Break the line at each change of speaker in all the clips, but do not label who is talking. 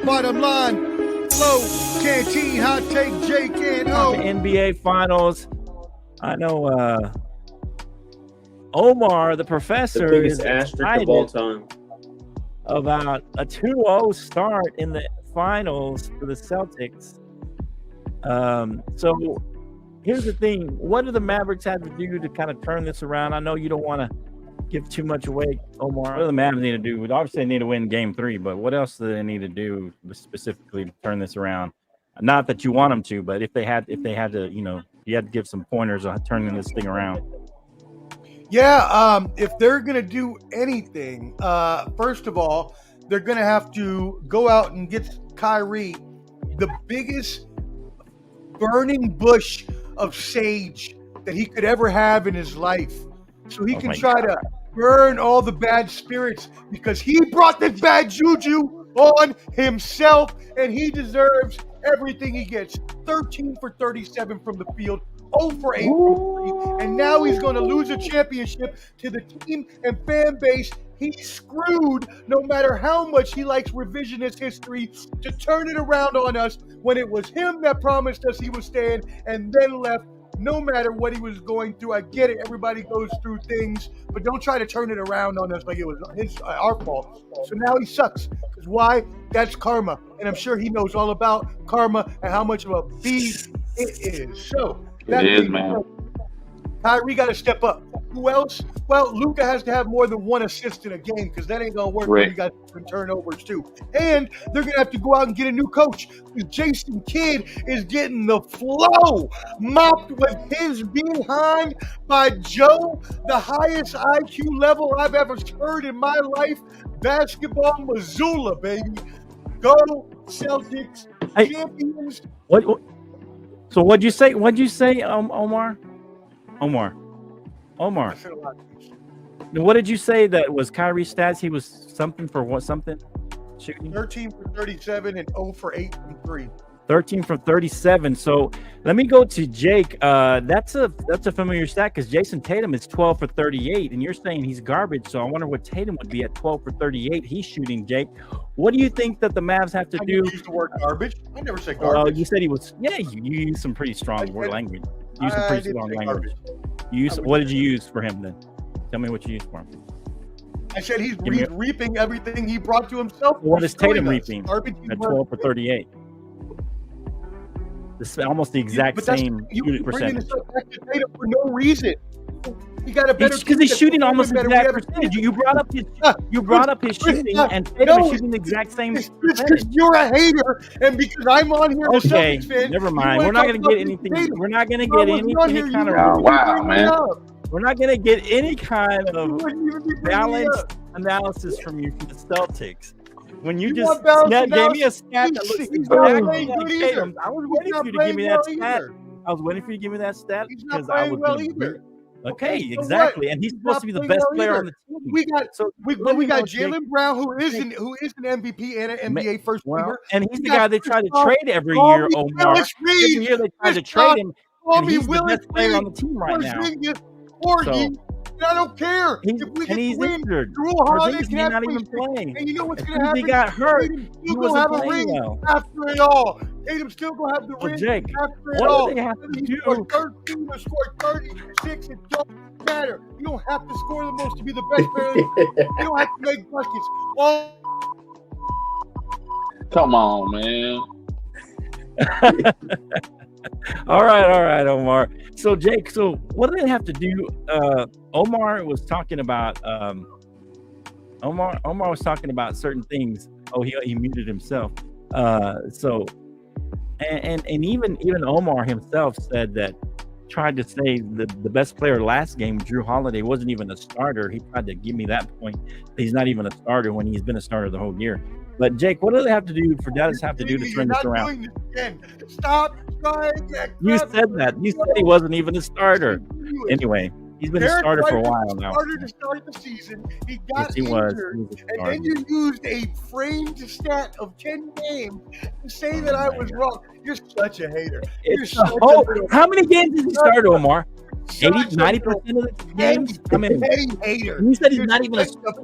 bottom line. Flo, Canteen, Hot Take, Jake, and O.
NBA Finals. I know Omar, the professor,
The biggest
is
asterisk of all time.
about a 2-0 start in the finals for the Celtics. So here's the thing. What do the Mavericks have to do to kind of turn this around? I know you don't want to give too much away, Omar. What do the Mavs need to do? Obviously, they need to win Game 3, but what else do they need to do specifically to turn this around? Not that you want them to, but if they had to, you had to give some pointers on turning this thing around.
Yeah, if they're going to do anything, first of all, they're going to have to go out and get Kyrie the biggest burning bush of sage that he could ever have in his life. So he can try to burn all the bad spirits, because he brought this bad juju on himself, and he deserves everything he gets. 13 for 37 from the field, 0 for 8 from 3, and now he's going to lose a championship to the team and fan base he screwed, no matter how much he likes revisionist history to turn it around on us, when it was him that promised us he was staying and then left. No matter what he was going through, I get it. Everybody goes through things, but don't try to turn it around on us like it was our fault. So now he sucks. Because why? That's karma. And I'm sure he knows all about karma and how much of a beast it is. So
it is, man.
Kyrie got to step up. Who else? Well, Luka has to have more than one assist in a game, because that ain't going to work when you got some turnovers too. And they're going to have to go out and get a new coach, because Jason Kidd is getting the flow mopped with his behind by Joe, the highest IQ level I've ever heard in my life. Basketball Missoula, baby. Go Celtics, champions.
So what'd you say? Omar? What did you say that was Kyrie's stats? He was something for what? Something? Shooting?
13 for 37 and 0 for 8 from 3.
13 from 37. So let me go to Jake. That's a familiar stat, because Jason Tatum is 12 for 38, and you're saying he's garbage. So I wonder what Tatum would be at 12 for 38. He's shooting, Jake. What do you think that the Mavs have to do?
I used the word garbage. I never said garbage.
You said he was. Yeah, you used some pretty strong word language. You used some pretty strong language. What did you use for him then? Tell me what you used for him.
I said he's reaping everything he brought to himself.
What is Tatum reaping at 12 for 38? This is almost the exact same unit percentage.
Back to Tatum for no reason. He got a better
because he's shooting almost the exact percentage. You brought up his shooting, and Tatum is shooting the exact same percentage.
Because you're a hater, and because I'm on here, the Celtics fan.
Never mind. We're not going to get anything. We're not going to get any kind of.
Wow, man.
We're not going to get any kind of balanced analysis from you from the Celtics. When you just gave me a stat that looks exactly like Tatum, I was waiting for you to give me that stat. I was waiting for you to give me that stat because I was okay, exactly. And he's supposed to be the best player on the team.
We got Jaylen Brown, who is an MVP and an NBA first teamer.
And he's the guy they try to trade every year, Omar. Every year they try to trade him, and he's the best player on the team right now.
I don't care. If we get win, Drew Holiday
he's not even playing.
And you know what's going to happen?
He got hurt.
He wasn't have a ring after it all. Tatum's still going to have the ring
Jake,
after it
what
all.
do they have to do?
He scored 13 or scored 36. It don't matter. You don't have to score the most to be the best player. You don't have to make buckets.
Come on, man.
All right, Omar. So Jake, what do they have to do? Omar was talking about certain things. Oh, he muted himself. And even Omar himself said that, tried to say the best player last game, Drew Holiday, wasn't even a starter. He tried to give me that point. He's not even a starter when he's been a starter the whole year. But Jake, what do they have to do for Dallas have to do to turn this around?
Stop trying that.
You said that. You said he wasn't even a starter. Anyway, he's been a starter for a while now.
Started to start the season. He got injured, and then you used a framed stat of 10 games to say that I was wrong. You're such a hater.
How many games did he start, Omar? 90% of the games. I mean,
hater.
you said he's not even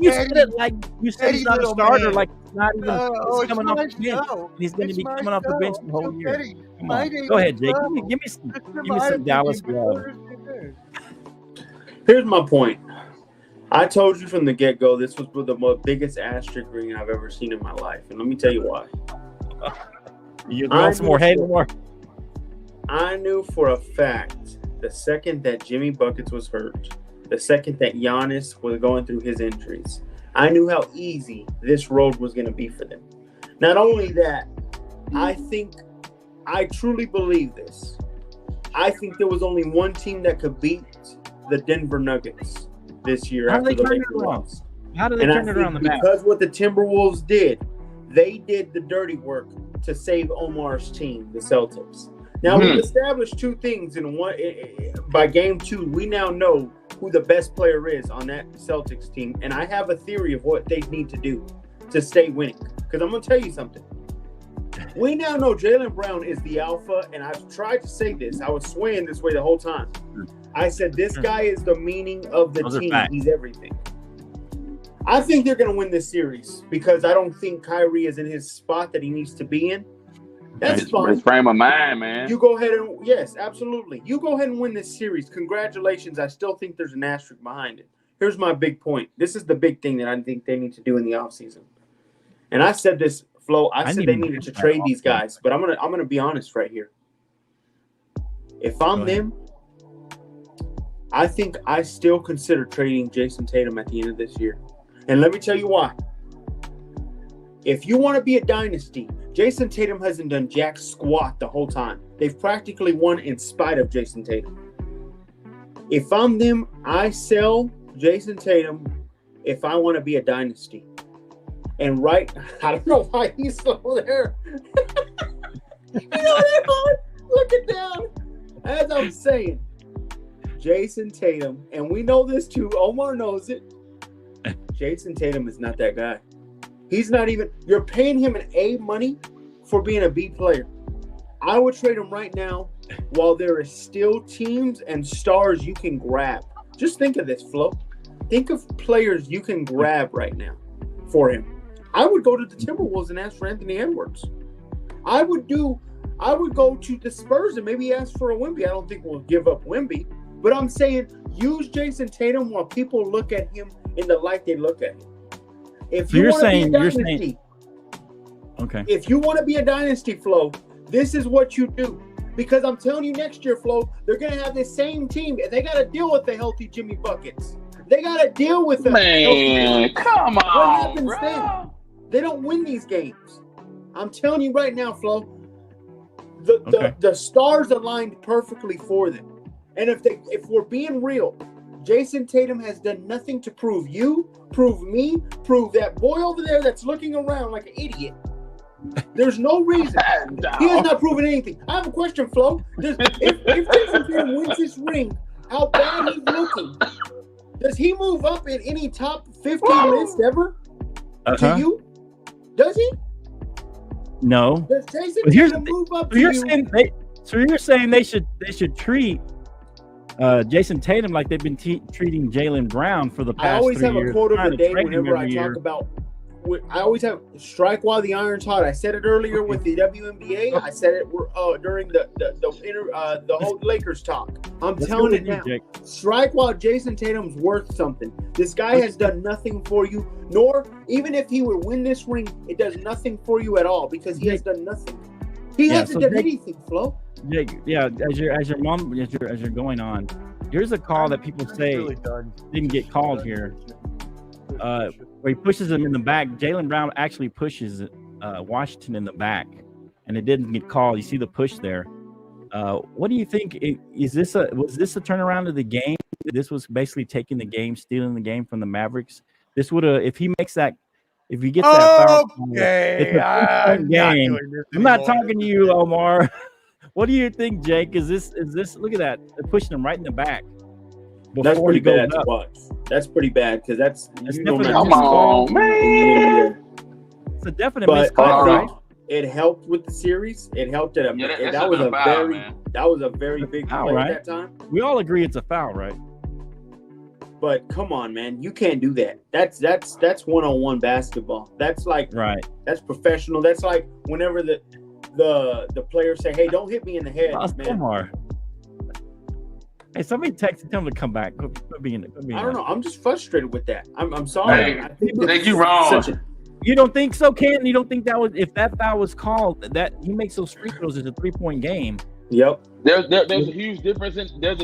you said it like you said he's not a starter,
man.
like he's not even he's coming off the bench. He's going to be coming off the bench the whole year. Come on, go ahead, Jake. Give me some Dallas love.
Here's my point. I told you from the get-go this was the biggest asterisk ring I've ever seen in my life, and let me tell you why.
You want some more hate more?
I knew for a fact the second that Jimmy Buckets was hurt, the second that Giannis was going through his injuries, I knew how easy this road was going to be for them. Not only that, I truly believe this. I think there was only one team that could beat the Denver Nuggets this year after the Lakers lost.
How did they turn it around the map?
Because what the Timberwolves did, they did the dirty work to save OMAR's team, the Celtics. Now, we've established two things by game 2. We now know who the best player is on that Celtics team, and I have a theory of what they need to do to stay winning. Because I'm going to tell you something. We now know Jaylen Brown is the alpha, and I've tried to say this. I was swaying this way the whole time. I said this guy is the meaning of the team. He's everything. I think they're going to win this series because I don't think Kyrie is in his spot that he needs to be in. That's fine.
His frame of mind, man.
You go ahead and yes, absolutely. You go ahead and win this series. Congratulations. I still think there's an asterisk behind it. Here's my big point. This is the big thing that I think they need to do in the offseason. And I said this, Flo. I said they needed to trade these guys, but I'm gonna be honest right here. If I'm them, I think I still consider trading Jason Tatum at the end of this year. And let me tell you why. If you want to be a dynasty, Jason Tatum hasn't done jack squat the whole time. They've practically won in spite of Jason Tatum. If I'm them, I sell Jason Tatum if I want to be a dynasty. And I don't know why he's still there. Looking down. As I'm saying, Jason Tatum, and we know this too, Omar knows it. Jason Tatum is not that guy. He's not even, you're paying him an A money for being a B player. I would trade him right now while there are still teams and stars you can grab. Just think of this, Flo. Think of players you can grab right now for him. I would go to the Timberwolves and ask for Anthony Edwards. I would go to the Spurs and maybe ask for a Wemby. I don't think we'll give up Wemby, but I'm saying use Jason Tatum while people look at him in the light they look at him. If you want to be a dynasty,
okay.
If you want to be a dynasty, Flo, this is what you do. Because I'm telling you, next year, Flo, they're going to have the same team. They got to deal with the healthy Jimmy Buckets. They got to deal with the
man. Come on,
what happens
bro?
then? They don't win these games. I'm telling you right now, Flo. The stars aligned perfectly for them. And if we're being real, Jason Tatum has done nothing to prove you, prove me, prove that boy over there that's looking around like an idiot. There's no reason. He has not proven anything. I have a question, Flo. If Jason Tatum wins this ring, how bad he's looking, does he move up in any top 15 list ever? To you? Does he?
No.
Does Jason Tatum move up to you?
So you're saying they should treat Jason Tatum like they've been treating Jaylen Brown for the past 3 years.
I always have a quote of the day whenever I talk about. I always have strike while the iron's hot. I said it earlier with the WNBA. I said it during the whole Lakers talk. I'm telling it now. Strike while Jason Tatum's worth something. This guy has done nothing for you. Nor even if he would win this ring, it does nothing for you at all because he has done nothing. He hasn't done anything, Flo.
Yeah. As you're going on, here's a call that people say didn't get called here. Where he pushes him in the back. Jaylen Brown actually pushes Washington in the back, and it didn't get called. You see the push there. What do you think? Was this a turnaround of the game? This was basically taking the game, stealing the game from the Mavericks. This would have, if he gets that foul.
Okay,
I'm not talking to you, Omar. What do you think, Jake? Is this? Look at that. They're pushing him right in the back.
That's pretty bad to watch. That's pretty bad because that's
definitely
come on, man.
It's a definite missed call, right?
It helped with the series. It helped that was a very big play
right?
at that time.
We all agree it's a foul, right?
But come on, man, you can't do that. That's one-on-one basketball. That's like That's professional. That's like whenever the players say, "Hey, don't hit me in the head, man."
OMAR. Hey, somebody texted him to come back.
I don't know. I'm just frustrated with that. I'm sorry.
Hey,
I think
you're wrong.
You don't think so, Ken? You don't think that was if that foul was called that he makes those free throws is a 3-point game?
Yep.
There's a huge difference in that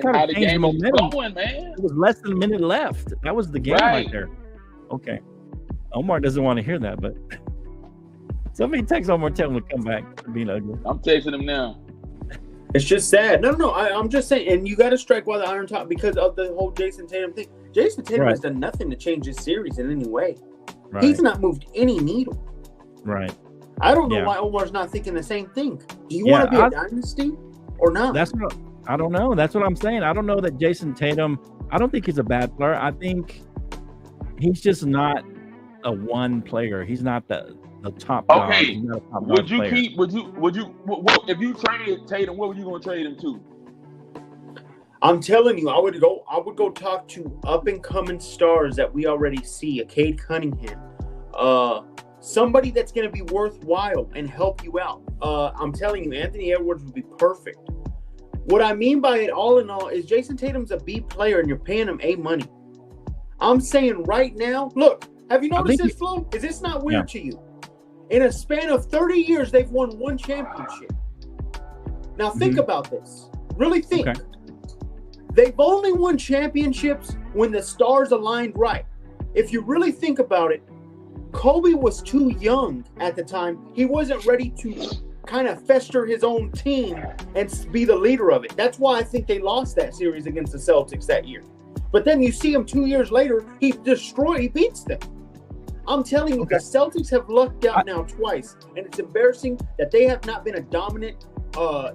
kind of changed the momentum.
Going, man.
It was less than a minute left. That was the game right there. Okay. OMAR doesn't want to hear that, but somebody text OMAR, tell him to come back being ugly.
I'm texting him now.
It's just sad. No. I'm just saying, and you got to strike while the iron's hot because of the whole Jason Tatum thing. Jason Tatum has done nothing to change this series in any way.
Right.
He's not moved any needle.
Right.
I don't know why Omar's not thinking the same thing. Do you want to be a dynasty or not?
I don't know. That's what I'm saying. I don't know that Jason Tatum. I don't think he's a bad player. I think he's just not a one player. He's not the top dog.
Okay.
He's not a top
Would you
player.
if you traded Tatum, what were you going to trade him to?
I'm telling you, I would go talk to up and coming stars that we already see. A Cade Cunningham, somebody that's going to be worthwhile and help you out. I'm telling you, Anthony Edwards would be perfect. What I mean by it, all in all, is Jason Tatum's a B player and you're paying him A money. I'm saying right now, look, have you noticed this, Flo? Is this not weird to you? In a span of 30 years, they've won one championship. Now think about this. Really think. Okay. They've only won championships when the stars aligned right. If you really think about it, Kobe was too young at the time. He wasn't ready to kind of fester his own team and be the leader of it. That's why I think they lost that series against the Celtics that year. But then you see him 2 years later, he beats them. I'm telling you, the Celtics have lucked out now twice, and it's embarrassing that they have not been a dominant.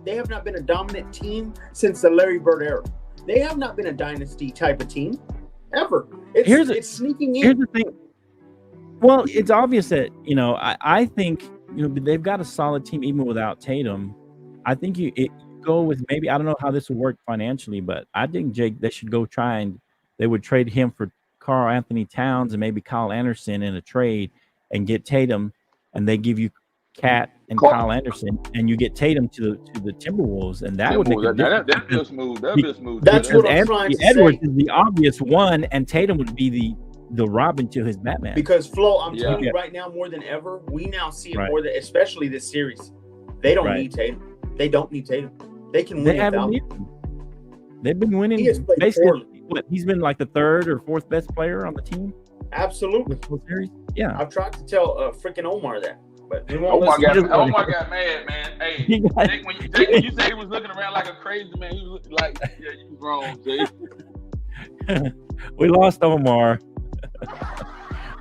They have not been a dominant team since the Larry Bird era. They have not been a dynasty type of team ever. It's sneaking in.
Here's the thing. Well, it's obvious that I think they've got a solid team even without Tatum. I think you go with maybe I don't know how this will work financially, but I think Jake they should go try and they would trade him for Karl Anthony Towns and maybe Kyle Anderson in a trade and get Tatum, and they give you Cat and Kyle Anderson, and you get Tatum to the Timberwolves, and that would make a difference.
That'd be smooth. That'd be smooth.
That's what I'm trying to say.
Edwards is the obvious one, and Tatum would be the Robin to his Batman.
Because Flo, I'm telling you right now, more than ever, we now see it more than, especially this series. They don't need Tatum. They don't need Tatum. They can win without him.
They've been winning.
He has played
basically. He's been like the third or fourth best player on the team.
Absolutely.
Series. Yeah.
I've tried to tell freaking Omar that. But
Omar got mad, man. Hey, Jake, when you say he was looking around like a crazy man, he was like, yeah, you was wrong, Jake.
We lost Omar.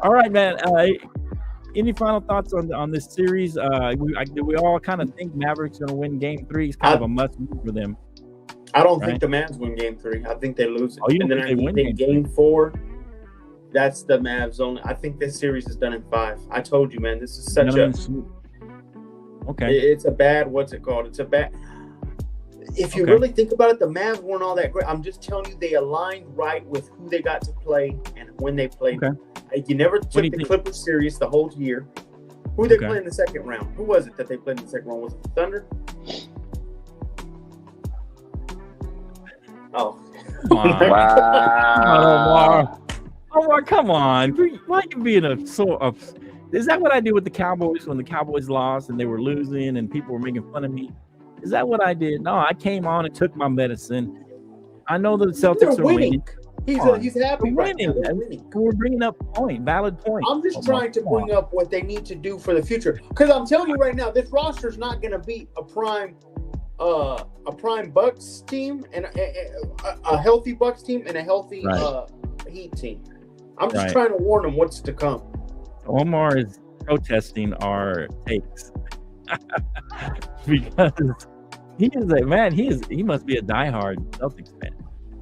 All right, man. Any final thoughts on this series? We all kind of think Mavericks going to win Game 3. It's kind of a must win for them.
I don't think the Mavs win Game 3. I think they lose it.
Oh, and then I think
Game 4. That's the Mavs only. I think this series is done in 5. I told you, man. This is such
okay.
It's a bad. What's it called? It's a bad. If you really think about it, the Mavs weren't all that great. I'm just telling you, they aligned right with who they got to play and when they played. Okay. You never took the Clippers serious the whole year. Who they played in the second round? Who was it that they played in the second round? Was it the Thunder? Oh.
Wow.
Omar, come on. Why are you being is that what I did with the Cowboys when the Cowboys lost and they were losing and people were making fun of me? Is that what I did? No, I came on and took my medicine. I know the Celtics are winning.
He's happy right now.
We're bringing up valid point.
I'm just trying to bring up what they need to do for the future. Because I'm telling you right now, this roster is not going to beat a prime Bucks team and a healthy Bucks team and a healthy Heat team. I'm just trying to warn them what's to come.
Omar is protesting our takes because he is a man. He must be a diehard Celtics fan.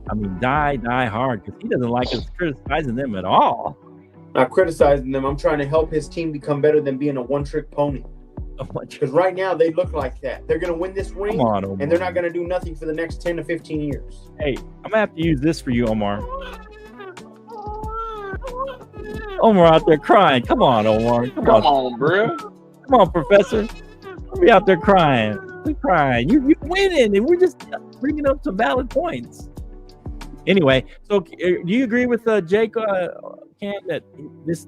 I mean, die hard because he doesn't like us criticizing them at all.
Not criticizing them. I'm trying to help his team become better than being a one-trick pony. Because right now they look like that. They're going to win this ring, and they're not going to do nothing for the next 10 to 15 years.
Hey, I'm going to have to use this for you, Omar. Omar out there crying. Come on, Omar.
Come on, bro.
Come on, Professor. I'll be out there crying. We're crying. You're winning, and we're just bringing up some valid points. Anyway, so do you agree with Jake, Cam, that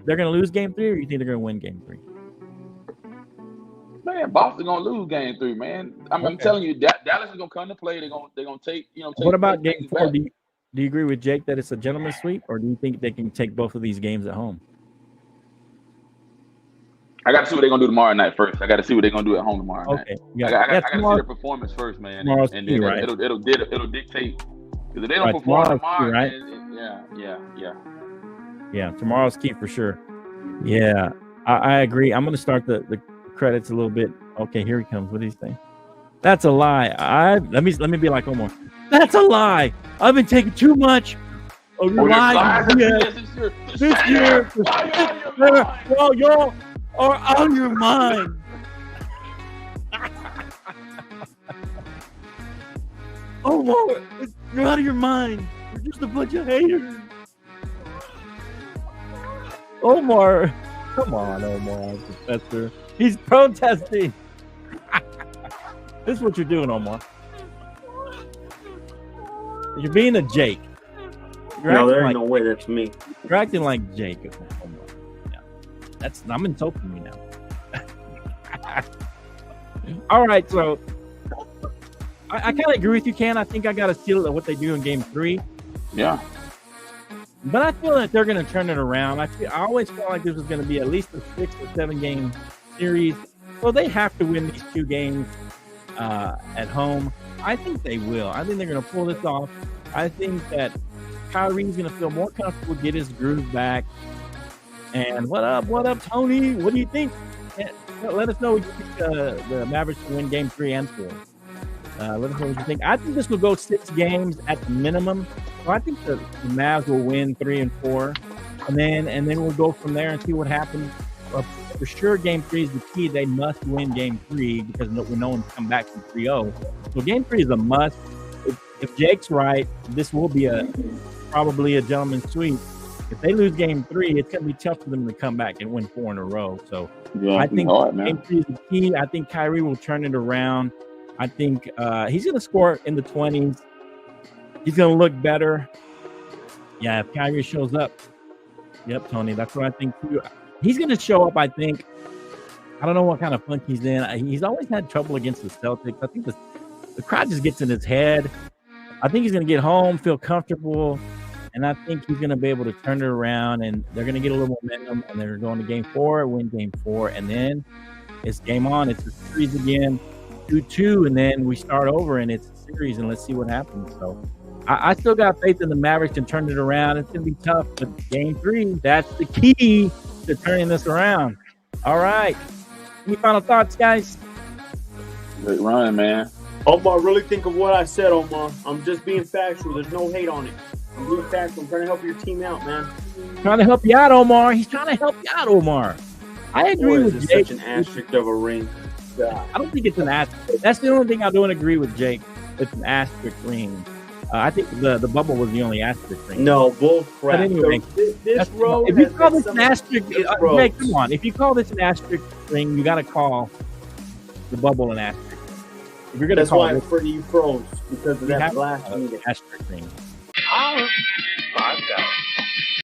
they're going to lose Game 3, or you think they're going to win Game 3?
Man, Boston gonna lose Game 3, man. I'm telling you, Dallas is gonna come to play. They're gonna take.
What about Game 4? Do you agree with Jake that it's a gentleman's sweep, or do you think they can take both of these games at home?
I got to see what they're gonna do tomorrow night first. I got to see what they're gonna do at home tomorrow night.
Okay.
I got to see their performance first, man. And then
right.
it'll dictate. Because if they don't perform tomorrow,
right? Yeah, tomorrow's key for sure. Yeah, I agree. I'm gonna start the credits a little bit. Okay, here he comes. What do you think? That's a lie. Let me be like Omar. That's a lie. I've been taking too much of your life this year. Well, y'all are out of your mind. Omar, you're out of your mind. You're just a bunch of haters. Omar, come on, Omar, Professor. He's protesting. This is what you're doing, Omar. You're being a Jake.
No, there ain't no way that's me.
You're acting like Jake. Omar. Yeah. I'm insulting you now. All right, so I kind of agree with you, Ken. I think I got a feel of what they do in Game 3.
Yeah.
But I feel that they're going to turn it around. I always felt like this was going to be at least a 6 or 7 game series. So they have to win these 2 games at home. I think they will. I think they're going to pull this off. I think that Kyrie's going to feel more comfortable, get his groove back. And what up, Tony? What do you think? Let us know what you think the Mavericks will win Game 3 and 4. Let us know what you think. I think this will go 6 games at the minimum. So I think the Mavs will win 3 and 4. And then we'll go from there and see what happens. For sure, Game 3 is the key. They must win Game 3 because no one's come back from 3-0. So Game 3 is a must. If Jake's right, this will be probably a gentleman's sweep. If they lose Game 3, it's going to be tough for them to come back and win 4 in a row. So
yeah,
I think Game 3 is the key. I think Kyrie will turn it around. I think he's going to score in the 20s. He's going to look better. Yeah, if Kyrie shows up. Yep, Tony, that's what I think too. He's going to show up, I think. I don't know what kind of funk he's in. He's always had trouble against the Celtics. I think the crowd just gets in his head. I think he's going to get home, feel comfortable, and I think he's going to be able to turn it around, and they're going to get a little momentum, and they're going to Game 4, win Game 4, and then it's game on. It's a series again, 2-2, and then we start over, and it's a series, and let's see what happens. So I still got faith in the Mavericks to turn it around. It's going to be tough, but Game 3, that's the key to turning this around. All right. Any final thoughts, guys?
Great run, man.
Omar, really think of what I said, Omar. I'm just being factual. There's no hate on it. I'm being factual. I'm trying to help your team out, man.
Trying to help you out, Omar. He's trying to help you out, Omar. I agree with Jake.
Such an asterisk of a ring. God.
I don't think it's an asterisk. That's the only thing I don't agree with Jake. It's an asterisk ring. I think the bubble was the only asterisk ring.
No, bull crap.
But anyway,
this road.
If you call this an asterisk, Jake, come on. If you call this an asterisk ring, you got to call the bubble an asterisk. If you're gonna
That's why for you froze because of that blasphemy.
Asterisk ring.
Power 5,000.